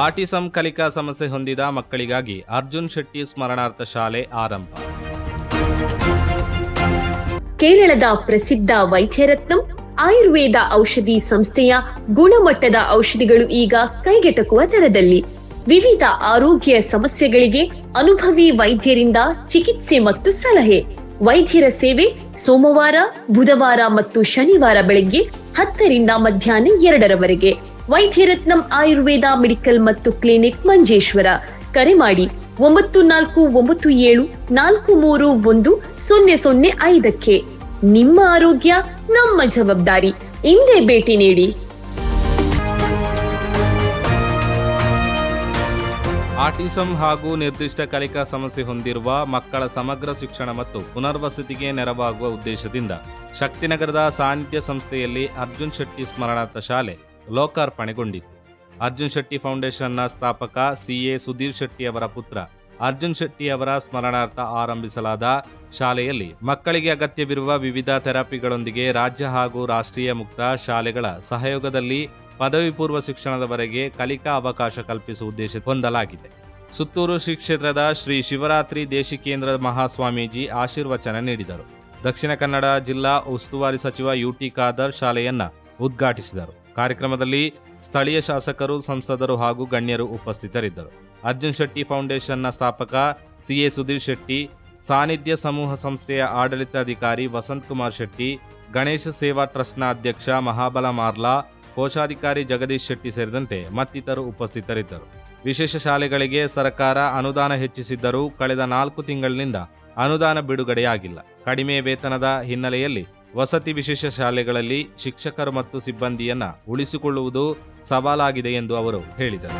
Autism ಕಲಿಕಾ ಸಮಸ್ಯೆ ಹೊಂದಿದ ಮಕ್ಕಳಿಗಾಗಿ ಅರ್ಜುನ್ ಶೆಟ್ಟಿ ಸ್ಮರಣಾರ್ಥ ಶಾಲೆ ಆರಂಭ. ಕೇರಳದ ಪ್ರಸಿದ್ಧ ವೈದ್ಯರತ್ನಂ ಆಯುರ್ವೇದ ಔಷಧಿ ಸಂಸ್ಥೆಯ ಗುಣಮಟ್ಟದ ಔಷಧಿಗಳು ಈಗ ಕೈಗೆಟಕುವ ದರದಲ್ಲಿ. ವಿವಿಧ ಆರೋಗ್ಯ ಸಮಸ್ಯೆಗಳಿಗೆ ಅನುಭವಿ ವೈದ್ಯರಿಂದ ಚಿಕಿತ್ಸೆ ಮತ್ತು ಸಲಹೆ. ವೈದ್ಯರ ಸೇವೆ ಸೋಮವಾರ, ಬುಧವಾರ ಮತ್ತು ಶನಿವಾರ ಬೆಳಗ್ಗೆ 10ರಿಂದ ಮಧ್ಯಾಹ್ನ 2ರವರೆಗೆ. ವೈದ್ಯರತ್ನಂ ಆಯುರ್ವೇದ ಮೆಡಿಕಲ್ ಮತ್ತು ಕ್ಲಿನಿಕ್ ಮಂಜೇಶ್ವರ. ಕರೆ ಮಾಡಿ 9497431005. ನಿಮ್ಮ ಆರೋಗ್ಯ ನಮ್ಮ ಜವಾಬ್ದಾರಿ. ಇಂದೇ ಭೇಟಿ ನೀಡಿ. ಆಟಿಸಂ ಹಾಗೂ ನಿರ್ದಿಷ್ಟ ಕಲಿಕಾ ಸಮಸ್ಯೆ ಹೊಂದಿರುವ ಮಕ್ಕಳ ಸಮಗ್ರ ಶಿಕ್ಷಣ ಮತ್ತು ಪುನರ್ವಸತಿಗೆ ನೆರವಾಗುವ ಉದ್ದೇಶದಿಂದ ಶಕ್ತಿನಗರದ ಸಾನ್ನಿಧ್ಯ ಸಂಸ್ಥೆಯಲ್ಲಿ ಅರ್ಜುನ್ ಶೆಟ್ಟಿ ಸ್ಮರಣಾರ್ಥ ಶಾಲೆ ಲೋಕಾರ್ಪಣೆಗೊಂಡಿತು. ಅರ್ಜುನ್ ಶೆಟ್ಟಿ ಫೌಂಡೇಶನ್ನ ಸ್ಥಾಪಕ CA ಸುಧೀರ್ ಶೆಟ್ಟಿ ಅವರ ಪುತ್ರ ಅರ್ಜುನ್ ಶೆಟ್ಟಿ ಅವರ ಸ್ಮರಣಾರ್ಥ ಆರಂಭಿಸಲಾದ ಶಾಲೆಯಲ್ಲಿ ಮಕ್ಕಳಿಗೆ ಅಗತ್ಯವಿರುವ ವಿವಿಧ ಥೆರಪಿಗಳೊಂದಿಗೆ ರಾಜ್ಯ ಹಾಗೂ ರಾಷ್ಟ್ರೀಯ ಮುಕ್ತ ಶಾಲೆಗಳ ಸಹಯೋಗದಲ್ಲಿ ಪದವಿ ಪೂರ್ವ ಶಿಕ್ಷಣದವರೆಗೆ ಕಲಿಕಾ ಅವಕಾಶ ಕಲ್ಪಿಸುವ ಉದ್ದೇಶ ಹೊಂದಲಾಗಿದೆ. ಸುತ್ತೂರು ಶ್ರೀ ಕ್ಷೇತ್ರದ ಶ್ರೀ ಶಿವರಾತ್ರಿ ದೇಶಿಕೇಂದ್ರ ಮಹಾಸ್ವಾಮೀಜಿ ಆಶೀರ್ವಚನ ನೀಡಿದರು. ದಕ್ಷಿಣ ಕನ್ನಡ ಜಿಲ್ಲಾ ಉಸ್ತುವಾರಿ ಸಚಿವ UT ಖಾದರ್ ಶಾಲೆಯನ್ನ ಉದ್ಘಾಟಿಸಿದರು. ಕಾರ್ಯಕ್ರಮದಲ್ಲಿ ಸ್ಥಳೀಯ ಶಾಸಕರು, ಸಂಸದರು ಹಾಗೂ ಗಣ್ಯರು ಉಪಸ್ಥಿತರಿದ್ದರು. ಅರ್ಜುನ್ ಶೆಟ್ಟಿ ಫೌಂಡೇಶನ್ನ ಸ್ಥಾಪಕ CA ಸುಧೀರ್ ಶೆಟ್ಟಿ, ಸಾನ್ನಿಧ್ಯ ಸಮೂಹ ಸಂಸ್ಥೆಯ ಆಡಳಿತಾಧಿಕಾರಿ ವಸಂತ್ ಕುಮಾರ್ ಶೆಟ್ಟಿ, ಗಣೇಶ ಸೇವಾ ಟ್ರಸ್ಟ್ನ ಅಧ್ಯಕ್ಷ ಮಹಾಬಲ ಮಾರ್ಲಾ, ಕೋಶಾಧಿಕಾರಿ ಜಗದೀಶ್ ಶೆಟ್ಟಿ ಸೇರಿದಂತೆ ಮತ್ತಿತರರು ಉಪಸ್ಥಿತರಿದ್ದರು. ವಿಶೇಷ ಶಾಲೆಗಳಿಗೆ ಸರ್ಕಾರ ಅನುದಾನ ಹೆಚ್ಚಿಸಿದ್ದರೂ ಕಳೆದ 4 ತಿಂಗಳಿನಿಂದ ಅನುದಾನ ಬಿಡುಗಡೆಯಾಗಿಲ್ಲ. ಕಡಿಮೆ ವೇತನದ ಹಿನ್ನೆಲೆಯಲ್ಲಿ ವಸತಿ ವಿಶೇಷ ಶಾಲೆಗಳಲ್ಲಿ ಶಿಕ್ಷಕರು ಮತ್ತು ಸಿಬ್ಬಂದಿಯನ್ನ ಉಳಿಸಿಕೊಳ್ಳುವುದು ಸವಾಲಾಗಿದೆ ಎಂದು ಅವರು ಹೇಳಿದರು.